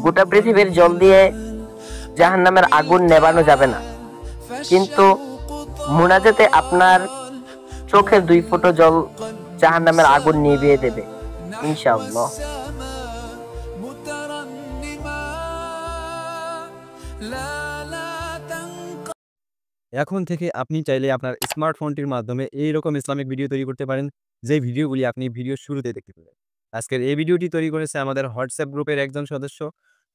গোটা পৃথিবীর জল দিয়ে জাহান্নামের আগুন নেভানো যাবে না, কিন্তু মুনাজাতে আপনার চোখের 2 ফোঁটা জল জাহান্নামের আগুন নিভিয়ে দেবে ইনশাআল্লাহ। এখন থেকে আপনি চাইলে আপনার স্মার্টফোনটির মাধ্যমে এইরকম ইসলামিক ভিডিও তৈরি করতে পারেন, যে ভিডিওগুলি আপনি ভিডিওর শুরুতে দেখতে পাবেন। আজকের এই ভিডিওটি তৈরি করেছে আমাদের হোয়াটসঅ্যাপ গ্রুপের একজন সদস্য।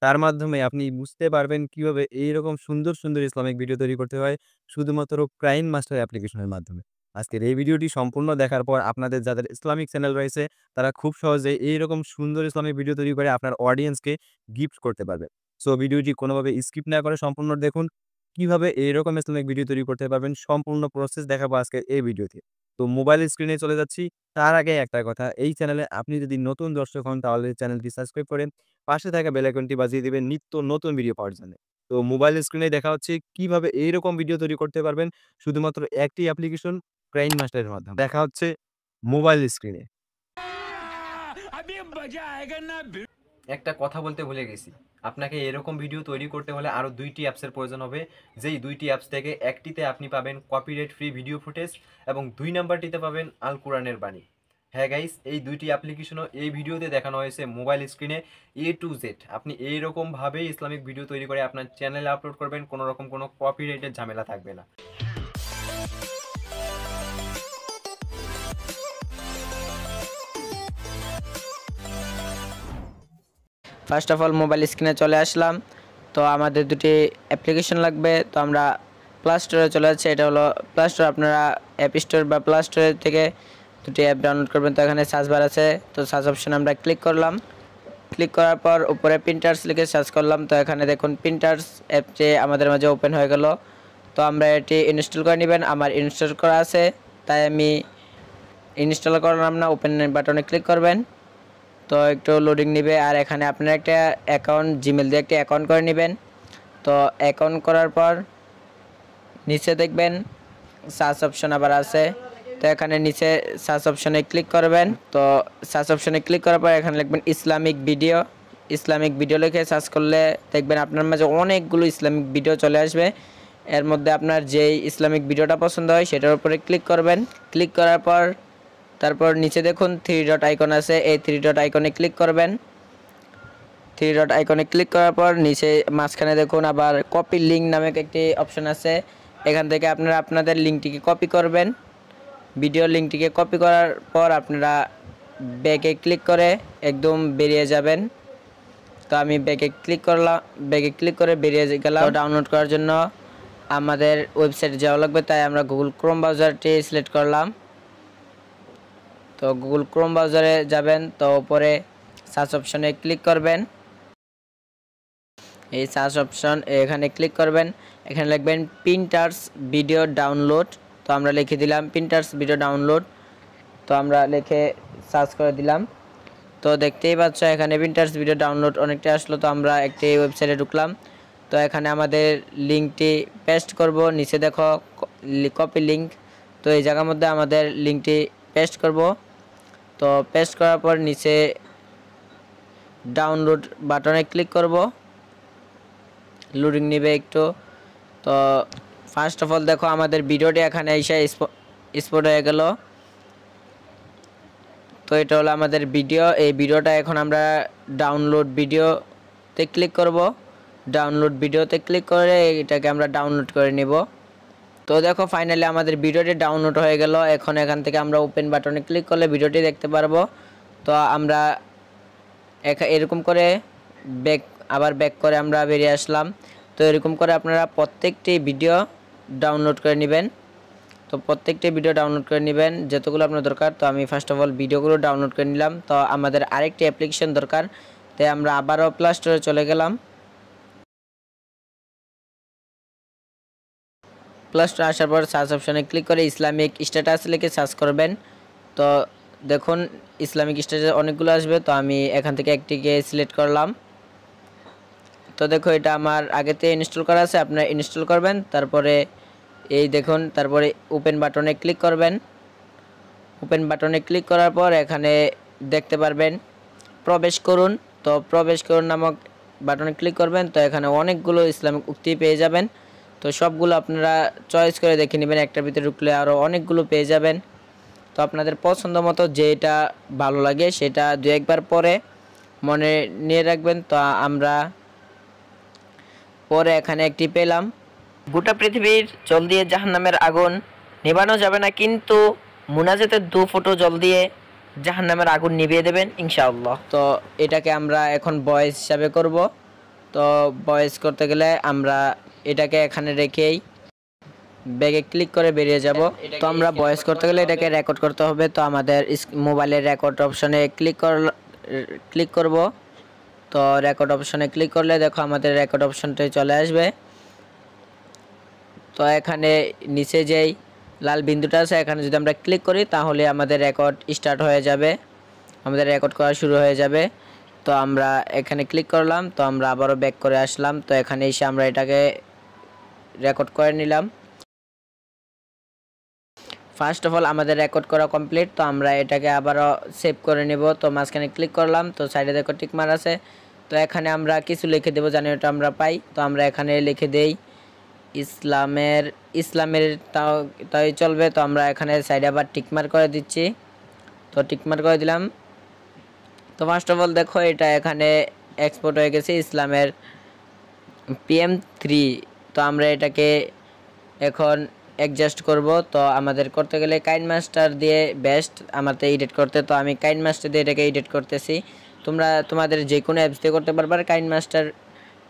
তার মাধ্যমে আপনি বুঝতে পারবেন কিভাবে এইরকম সুন্দর, সুন্দর ইসলামিক ভিডিও তৈরি করতে হয় শুধুমাত্র কাইন মাস্টার অ্যাপ্লিকেশনের মাধ্যমে। আজকের এই ভিডিওটি সম্পূর্ণ দেখার পর আপনাদের যাদের ইসলামিক চ্যানেল রয়েছে তারা খুব সহজেই এইরকম সুন্দর ইসলামিক ভিডিও তৈরি করে আপনার অডিয়েন্সকে গিফট করতে পারবে। সো ভিডিওটি কোনোভাবে স্কিপ না করে সম্পূর্ণ দেখুন। কিভাবে এইরকম ইসলামিক ভিডিও তৈরি করতে পারবেন সম্পূর্ণ প্রসেস দেখাবো আজকে এই ভিডিওতে। তো মোবাইল স্ক্রিনে চলে যাচ্ছি। তার আগে একটা কথা, এই চ্যানেলে আপনি যদি নতুন দর্শক হন তাহলে চ্যানেলটি সাবস্ক্রাইব করেন, পাশে থাকা বেল আইকনটি বাজিয়ে দিবেন নিত্য নতুন ভিডিও পাওয়ার জন্য। তো মোবাইল স্ক্রিনে দেখা হচ্ছে কিভাবে এইরকম ভিডিও তৈরি করতে পারবেন শুধুমাত্র একটি অ্যাপ্লিকেশন কাইন মাস্টারের মাধ্যমে। দেখা হচ্ছে মোবাইল স্ক্রিনে। একটা কথা বলতে ভুলে গেছি, আপনাকে এরকম ভিডিও তৈরি করতে হলে আরও 2টি অ্যাপসের প্রয়োজন হবে। যেই 2টি অ্যাপস থেকে একটিতে আপনি পাবেন কপিরাইট ফ্রি ভিডিও ফুটেজ এবং 2 নাম্বারটিতে পাবেন আল কোরআনের বাণী। হ্যাঁ গাইস, এই 2টি অ্যাপ্লিকেশনও এই ভিডিওতে দেখানো হয়েছে মোবাইল স্ক্রিনে A to Z। আপনি এইরকমভাবেই ইসলামিক ভিডিও তৈরি করে আপনার চ্যানেলে আপলোড করবেন, কোনো রকম কোনো কপিরাইটের ঝামেলা থাকবে না। ফার্স্ট অফ অল মোবাইল স্ক্রিনে চলে আসলাম। তো আমাদের 2টি অ্যাপ্লিকেশন লাগবে। তো আমরা প্লে স্টোরে চলে যাচ্ছি। এটা হলো প্লে স্টোর। আপনারা অ্যাপ স্টোর বা প্লে স্টোর থেকে 2টি অ্যাপ ডাউনলোড করবেন। তো এখানে সার্চ বার আছে, তো সার্চ অপশনে আমরা ক্লিক করলাম। ক্লিক করার পর উপরে প্রিন্টার্স লিখে সার্চ করলাম। তো এখানে দেখুন প্রিন্টার্স অ্যাপটি আমাদের মাঝে ওপেন হয়ে গেল। তো আমরা এটি ইনস্টল করে নেবেন। আমার ইনস্টল করা আছে, তাই আমি ইনস্টল করলাম না। ওপেন বাটনে ক্লিক করবেন। তো একটু লোডিং নেবে। আর এখানে আপনার একটা অ্যাকাউন্ট, জিমেল দিয়ে একটা অ্যাকাউন্ট করে নেবেন। তো অ্যাকাউন্ট করার পর নিচে দেখবেন সার্চ অপশন আবার আছে। তো এখানে নিচে সার্চ অপশনে ক্লিক করবেন। তো সার্চ অপশনে ক্লিক করার পর এখানে লিখবেন ইসলামিক ভিডিও। ইসলামিক ভিডিও লিখে সার্চ করলে দেখবেন আপনার মাঝে অনেকগুলো ইসলামিক ভিডিও চলে আসবে। এর মধ্যে আপনার যেই ইসলামিক ভিডিওটা পছন্দ হয় সেটার উপরে ক্লিক করবেন। ক্লিক করার পর তারপর নিচে দেখুন 3 ডট আইকন আছে, এই 3 ডট আইকনে ক্লিক করবেন। 3 ডট আইকনে ক্লিক করার পর নিচে মাঝখানে দেখুন আবার কপি লিঙ্ক নামে একটি অপশন আছে। এখান থেকে আপনারা আপনাদের লিঙ্কটিকে কপি করবেন। ভিডিও লিঙ্কটিকে কপি করার পর আপনারা ব্যাকে ক্লিক করে একদম বেরিয়ে যাবেন। তো আমি ব্যাকে ক্লিক করলাম, ব্যাকে ক্লিক করে বেরিয়ে গেলাম। ডাউনলোড করার জন্য আমাদের ওয়েবসাইটে যাওয়া লাগবে, তাই আমরা গুগল ক্রোম ব্রাউজারটি সিলেক্ট করলাম। তো গুগল ক্রোম ব্রাউজারে যাবেন। তো উপরে সার্চ অপশনে ক্লিক করবেন। এই সার্চ অপশন এখানে ক্লিক করবেন। এখানে লিখবেন প্রিন্টার্স ভিডিও ডাউনলোড। তো আমরা লিখে দিলাম প্রিন্টার্স ভিডিও ডাউনলোড। তো আমরা লিখে সার্চ করে দিলাম। তো দেখতেই পাচ্ছ এখানে প্রিন্টার্স ভিডিও ডাউনলোড অনেকটা আসলো। তো আমরা একটি ওয়েবসাইটে ঢুকলাম। তো এখানে আমাদের লিঙ্কটি পেস্ট করব। নিচে দেখো কপি লিঙ্ক। তো এই জায়গার মধ্যে আমাদের লিঙ্কটি পেস্ট করব। তো পেস্ট করার পর নিচে ডাউনলোড বাটনে ক্লিক করব। লোডিং নেবে একটু। তো ফার্স্ট অফ অল দেখো আমাদের ভিডিওটি এখানে এসে স্পট হয়ে গেল। তো এটা হলো আমাদের ভিডিও। এই ভিডিওটা এখন আমরা ডাউনলোড ভিডিওতে ক্লিক করব। ডাউনলোড ভিডিওতে ক্লিক করে এটাকে আমরা ডাউনলোড করে নিব। তো দেখো ফাইনালি আমাদের ভিডিওটি ডাউনলোড হয়ে গেল। এখন এখান থেকে আমরা ওপেন বাটনে ক্লিক করলে ভিডিওটি দেখতে পারবো। তো আমরা এরকম করে ব্যাক করে আমরা বেরিয়ে আসলাম। তো এরকম করে আপনারা প্রত্যেকটি ভিডিও ডাউনলোড করে নেবেন। তো প্রত্যেকটি ভিডিও ডাউনলোড করে নেবেন যতগুলো আপনার দরকার। তো আমি ফার্স্ট অফ অল ভিডিওগুলো ডাউনলোড করে নিলাম। তো আমাদের আরেকটি অ্যাপ্লিকেশন দরকার, তাই আমরা আবারও প্লে স্টোরে চলে গেলাম। প্লে স্টোরে আসার পর সার্চ অপশনে ক্লিক করে ইসলামিক স্ট্যাটাস লিখে সার্চ করবেন। তো দেখুন ইসলামিক স্ট্যাটাস অনেকগুলো আসবে। তো আমি এখান থেকে একটিকে সিলেক্ট করলাম। তো দেখো এটা আমার আগেতে ইনস্টল করা আছে, আপনারা ইনস্টল করবেন। তারপরে এই দেখুন, তারপরে ওপেন বাটনে ক্লিক করবেন। ওপেন বাটনে ক্লিক করার পর এখানে দেখতে পারবেন প্রবেশ করুন। তো প্রবেশ করুন নামক বাটনে ক্লিক করবেন তো এখানে অনেকগুলো ইসলামিক উক্তি পেয়ে যাবেন। তো সবগুলো আপনারা চয়েস করে দেখে নেবেন, একটার ভিতরে ঢুকলে আরও অনেকগুলো পেয়ে যাবেন। তো আপনাদের পছন্দ মতো যেটা ভালো লাগে সেটা দু একবার পরে মনে নিয়ে রাখবেন। তো আমরা পরে এখানে একটি পেলাম, গোটা পৃথিবীর জল দিয়ে জাহান্নামের আগুন নেভানো যাবে না, কিন্তু মুনাজাতের 2 ফোঁটা জল দিয়ে জাহান্নামের আগুন নিভিয়ে দেবেন ইনশাআল্লাহ। তো এটাকে আমরা এখন ভয়েস হিসাবে করব। তো ভয়েস করতে গেলে আমরা এটাকে এখানে রেখেই ব্যাগে ক্লিক করে বেরিয়ে যাব। তো আমরা ভয়েস করতে গেলে এটাকে রেকর্ড করতে হবে। তো আমাদের মোবাইলের রেকর্ড অপশনে ক্লিক করব। তো রেকর্ড অপশনে ক্লিক করলে দেখো আমাদের রেকর্ড অপশনটাই চলে আসবে। তো এখানে নিচে যেই লাল বিন্দুটা আছে এখানে যদি আমরা ক্লিক করি তাহলে আমাদের রেকর্ড স্টার্ট হয়ে যাবে, আমাদের রেকর্ড করা শুরু হয়ে যাবে। তো আমরা এখানে ক্লিক করলাম, তো আমরা আবারও ব্যাক করে আসলাম। তো এখানে এসে আমরা এটাকে রেকর্ড করে নিলাম। ফার্স্ট অফ অল আমাদের রেকর্ড করা কমপ্লিট। তো আমরা এটাকে আবারও সেভ করে নেব। তো মাঝখানে ক্লিক করলাম, তো সাইডে দেখো টিকমার আছে। তো এখানে আমরা কিছু লিখে দেবো, জানি ওটা আমরা পাই। তো আমরা এখানে লিখে দেই ইসলামের তাই চলবে। তো আমরা এখানে সাইডে আবার টিকমার করে দিচ্ছি। তো টিকমার করে দিলাম। তো ফার্স্ট অফ অল দেখো এটা এখানে এক্সপোর্ট হয়ে গেছে ইসলামের PM3। তো আমরা এটাকে এখন অ্যাডজাস্ট করব। তো আমাদের করতে গেলে কাইনমাস্টার দিয়ে বেস্ট আমাদের এডিট করতে। তো আমি কাইনমাস্টার দিয়ে এটাকে এডিট করতেছি। তোমাদের যে কোনো অ্যাপস দিয়ে করতে পারবা, কাইনমাস্টার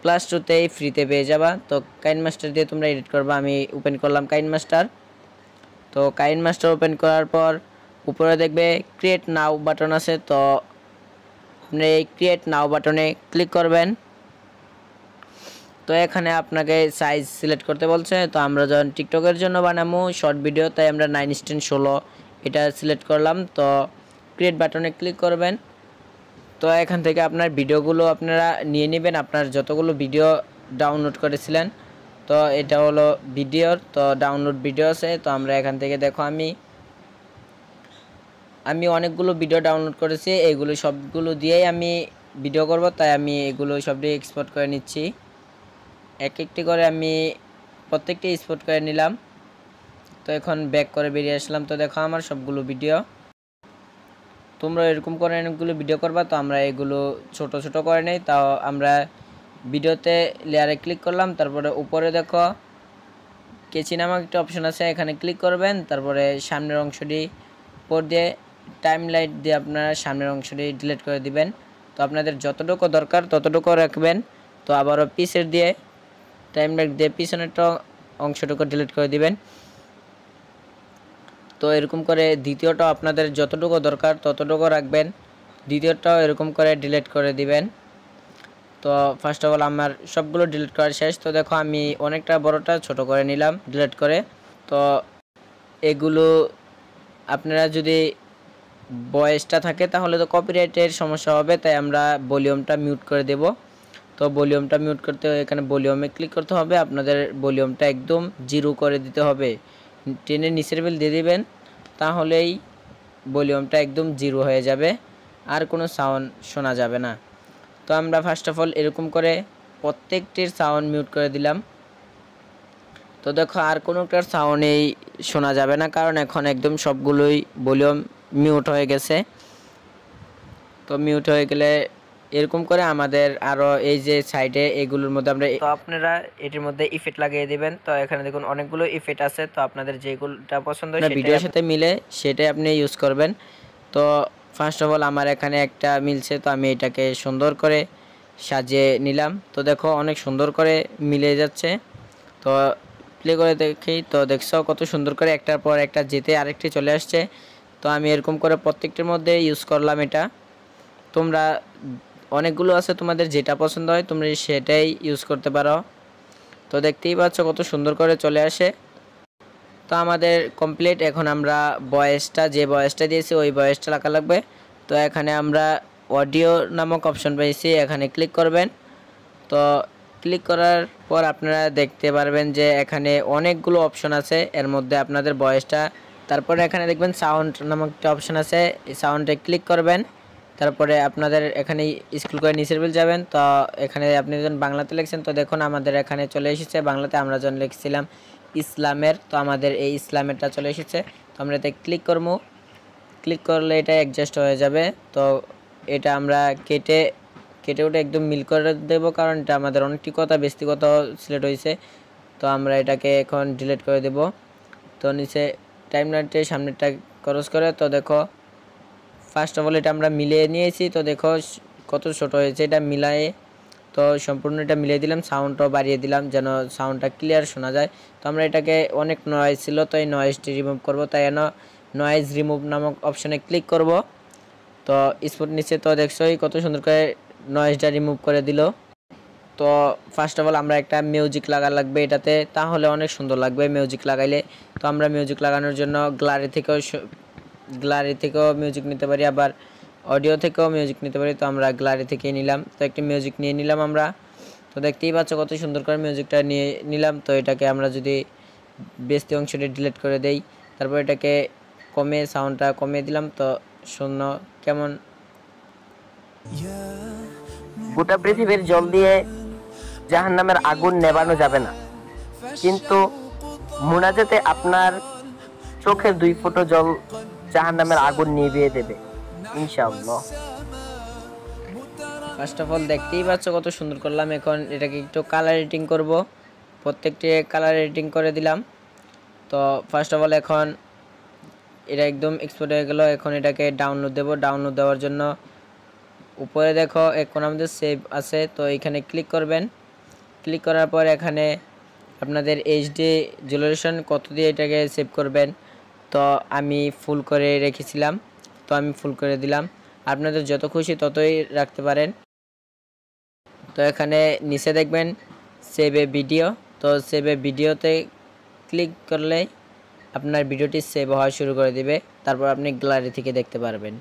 +2তেই ফ্রিতে পেয়ে যাবা। তো কাইনমাস্টার দিয়ে তোমরা এডিট করবা। আমি ওপেন করলাম কাইনমাস্টার। তো কাইনমাস্টার ওপেন করার পর উপরে দেখবে ক্রিয়েট নাও বাটন আছে। তো আপনি এই ক্রিয়েট নাও বাটনে ক্লিক করবেন। তো এখানে আপনাকে সাইজ সিলেক্ট করতে বলছে। তো আমরা যখন টিকটকের জন্য বানাবো শর্ট ভিডিও, তাই আমরা 9:16 এটা সিলেক্ট করলাম। তো ক্রিয়েট বাটনে ক্লিক করবেন। তো এখান থেকে আপনার ভিডিওগুলো আপনারা নিয়ে নেবেন, আপনার যতগুলো ভিডিও ডাউনলোড করেছিলেন। তো এটা হলো ভিডিওর, তো ডাউনলোড ভিডিও আছে। তো আমরা এখান থেকে দেখো আমি অনেকগুলো ভিডিও ডাউনলোড করেছি, এইগুলো সবগুলো দিয়েই আমি ভিডিও করব, তাই আমি এগুলো সবটি এক্সপোর্ট করে নিচ্ছি। এক একটি করে আমি প্রত্যেকটি এক্সপোর্ট করে নিলাম। তো এখন ব্যাক করে বেরিয়ে আসলাম। তো দেখো আমার সবগুলো ভিডিও। তোমরা এরকম করে অনেকগুলো ভিডিও করবা। তো আমরা এগুলো ছোট ছোট করে নেই। তাও আমরা ভিডিওতে লেয়ারে ক্লিক করলাম, তারপরে উপরে দেখো কেচি নামক একটা অপশন আছে, এখানে ক্লিক করবেন। তারপরে সামনের অংশটি উপর দিয়ে টাইম লাইট দিয়ে আপনারা সামনের অংশটি ডিলিট করে দিবেন। তো আপনাদের যতটুকু দরকার ততটুকু রাখবেন। তো আবারও পিসের দিয়ে টাইম লাইট দিয়ে পিছনেরটা অংশটুকু ডিলিট করে দিবেন। তো এরকম করে দ্বিতীয়টাও আপনাদের যতটুকু দরকার ততটুকু রাখবেন, দ্বিতীয়টাও এরকম করে ডিলিট করে দিবেন। তো ফার্স্ট অফ অল আমার সবগুলো ডিলিট করা শেষ। তো দেখো আমি অনেকটা বড়টা ছোট করে নিলাম ডিলিট করে। তো এগুলো আপনারা যদি ভয়েসটা থাকে তাহলে তো কপিরাইটের সমস্যা হবে, তাই আমরা ভলিউমটা মিউট করে দেব। তো ভলিউমটা মিউট করতে এখানে ভলিউমে ক্লিক করতে হবে, আপনাদের ভলিউমটা একদম 0 করে দিতে হবে, টেনের নিচের বেল দিয়ে দিবেন, তাহলেই ভলিউমটা একদম 0 হয়ে যাবে, আর কোনো সাউন্ড শোনা যাবে না। তো আমরা ফার্স্ট অফ অল এরকম করে প্রত্যেকটির সাউন্ড মিউট করে দিলাম। তো দেখো আর কোনোটার সাউন্ডই শোনা যাবে না, কারণ এখন একদম সবগুলোই ভলিউম মিউট হয়ে গেছে। তো মিউট হয়ে গেলে এরকম করে আমাদের আরও এই যে সাইডে এগুলোর মধ্যে আমরা, তো আপনারা এটির মধ্যে ইফেক্ট লাগিয়ে দিবেন। তো এখানে দেখুন অনেকগুলো ইফেক্ট আছে, তো আপনাদের যেগুলোটা পছন্দ হয় ভিডিওর সাথে মিলে সেটাই আপনি ইউজ করবেন। তো ফার্স্ট অফ অল আমার এখানে একটা মিলছে, তো আমি এটাকে সুন্দর করে সাজিয়ে নিলাম। তো দেখো অনেক সুন্দর করে মিলে যাচ্ছে। তো প্লে করে দেখি, তো দেখছো কত সুন্দর করে একটার পর একটা যেতে আরেকটি চলে আসছে। তো আমি এরকম করে প্রত্যেকটির মধ্যে ইউজ করলাম এটা। তোমরা অনেকগুলো আছে, তোমাদের যেটা পছন্দ হয় তোমরা সেটাই ইউজ করতে পারো। তো দেখতেই পাচ্ছ কত সুন্দর করে চলে আসে। তো আমাদের কমপ্লিট। এখন আমরা যে ভয়েসটা দিয়েছি ওই ভয়েসটা রাখা লাগবে। তো এখানে আমরা অডিও নামক অপশন পেয়েছি, এখানে ক্লিক করবেন। তো ক্লিক করার পর আপনারা দেখতে পারবেন যে এখানে অনেকগুলো অপশন আছে, এর মধ্যে আপনাদের ভয়েসটা, তারপরে এখানে দেখবেন সাউন্ড নামক একটা অপশন আছে, এই সাউন্ডে ক্লিক করবেন। তারপরে আপনাদের এখানে স্কুল করে নিচের বিল যাবেন, তো এখানে আপনি যখন বাংলাতে লিখছেন তো দেখুন আমাদের এখানে চলে এসেছে বাংলাতে। আমরা যখন লিখছিলাম ইসলামের, তো আমাদের এই ইসলামেরটা চলে এসেছে। তো আমরা এতে ক্লিক করবো, ক্লিক করলে এটা অ্যাডজাস্ট হয়ে যাবে। তো এটা আমরা কেটে ওটা একদম মিল করে দেব, কারণ এটা আমাদের অনেকটি কথা ব্যক্তিগত সিলেক্ট হয়েছে। তো আমরা এটাকে এখন ডিলিট করে দেব। তো নিচে টাইমলাইনটি সামনেরটা ক্রস করে, তো দেখো ফার্স্ট অফ অল এটা আমরা মিলিয়ে নিয়েছি। তো দেখো কত ছোট হয়েছে এটা মিলায়ে। তো সম্পূর্ণ এটা মিলিয়ে দিলাম, সাউন্ডটাও বাড়িয়ে দিলাম যেন সাউন্ডটা ক্লিয়ার শোনা যায়। তো আমরা এটাকে অনেক নয়েজ ছিল, তো এই নয়েজটি রিমুভ করব, তাই নয়েজ রিমুভ নামক অপশনে ক্লিক করব। তো স্পট নিচে তো দেখছোই কত সুন্দর করে নয়েজটা রিমুভ করে দিল। তো ফার্স্ট অফ অল আমরা একটা মিউজিক লাগবে এটাতে, তাহলে অনেক সুন্দর লাগবে মিউজিক লাগাইলে। তো আমরা মিউজিক লাগানোর জন্য গ্যালারি থেকেও মিউজিক নিতে পারি, আবার অডিও থেকেও মিউজিক নিতে পারি। তো আমরা গ্যালারি থেকে নিলাম, তো একটি মিউজিক নিয়ে নিলাম আমরা। তো দেখতেই পাচ্ছ কত সুন্দর করে মিউজিকটা নিয়ে নিলাম। তো এটাকে আমরা যদি বেস্তি অংশটি ডিলিট করে দেই, তারপর এটাকে সাউন্ডটা কমিয়ে দিলাম। তো শূন্য কেমন গোটা পৃথিবীর জল দিয়ে জাহান্নামের আগুন নেভানো যাবে না, কিন্তু মুনাজাতে আপনার চোখের 2 ফোঁটা জল জাহান্নামের আগুন নিভিয়ে দেবে ইনশাআল্লাহ। ফার্স্ট অফ অল দেখতেই পাচ্ছ কত সুন্দর করলাম। এখন এটাকে একটু কালার এডিটিং করব, প্রত্যেকটি কালার এডিটিং করে দিলাম। তো ফার্স্ট অফ অল এখন এটা একদম এক্সপোর্ট হয়ে গেল। এখন এটাকে ডাউনলোড দেব। ডাউনলোড দেওয়ার জন্য উপরে দেখো এখন আমাদের সেভ আছে, তো এখানে ক্লিক করবেন। ক্লিক করার পর এখানে আপনাদের এইচডি রেজোলিউশন কত দিয়ে এটাকে সেভ করবেন। তো আমি ফুল করে রেখেছিলাম, তো আমি ফুল করে দিলাম। আপনাদের যত খুশি ততই রাখতে পারেন। তো এখানে নিচে দেখবেন সেভ এ ভিডিও, তো সেভ এ ভিডিওতে ক্লিক করলে আপনার ভিডিওটি সেভ হওয়া শুরু করে দিবে, তারপর আপনি গ্যালারি থেকে দেখতে পারবেন।